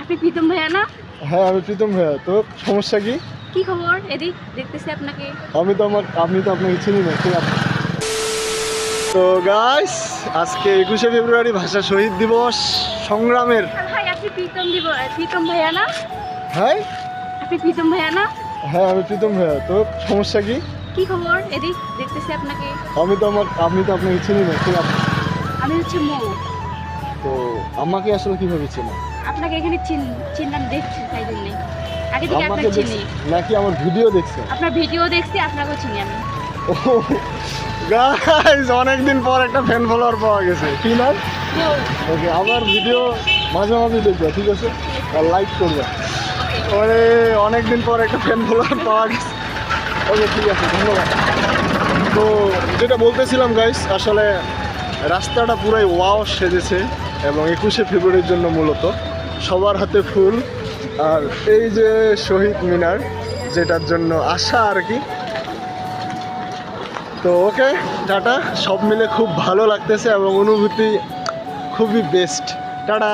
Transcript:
আপনি প্রীতম ভাইয়া না? হ্যাঁ আমি প্রীতম ভাইয়া। তো সমস্যা কি? কি খবর? এদিক দেখতেছি আপনাকে। আপনি তো আপনাকে চিনি না। ঠিক আছে। তো গাইস, আজকে 21শে ফেব্রুয়ারি ভাষা শহীদ দিবস সংগ্রামের। ভাই আপনি প্রীতম ভাইয়া না? হ্যাঁ আপনি প্রীতম ভাইয়া না? হ্যাঁ আমি প্রীতম ভাইয়া। তো সমস্যা কি? কি খবর? এদিক দেখতেছি আপনাকে। আপনি তো আপনাকে চিনি না। ঠিক আছে। আমি হচ্ছে মৌ। তো আমাকে আসলে কিভাবে চেনা? আপনাকে এখানে চিনলাম, দেখছি তাই জন্যে। আগে থেকে আমাকে আপনাকে চিনি। নাকি আমার ভিডিও দেখছেন? আপনার ভিডিও দেখছি, আপনাকেও চিনি আমি। ও গাইস, অনেকদিন পর একটা ফ্যান ফলোয়ার পাওয়া গেছে। কি নাম? মৌ। ওকে, আমার ভিডিও মাঝে মাঝে দেখবে, ঠিক আছে? আর লাইক করবে। ওরে, অনেকদিন পর একটা ফ্যান ফলোয়ার পাওয়া গেছে। ওকে, ঠিক আছে, ধন্যবাদ। তো যেটা বলতেছিলাম গাইস, আসলে রাস্তাটা পুরাই ওয়াও সেজেছে এবং 21শে ফেব্রুয়ারির জন্য মূলত সবার হাতে ফুল। আর এই যে শহীদ মিনার, যেটার জন্য আসা আর কি। তো ওকে, টাটা। সব মিলে খুব ভালো লাগতেছে এবং অনুভূতি খুবই বেস্ট। টাটা।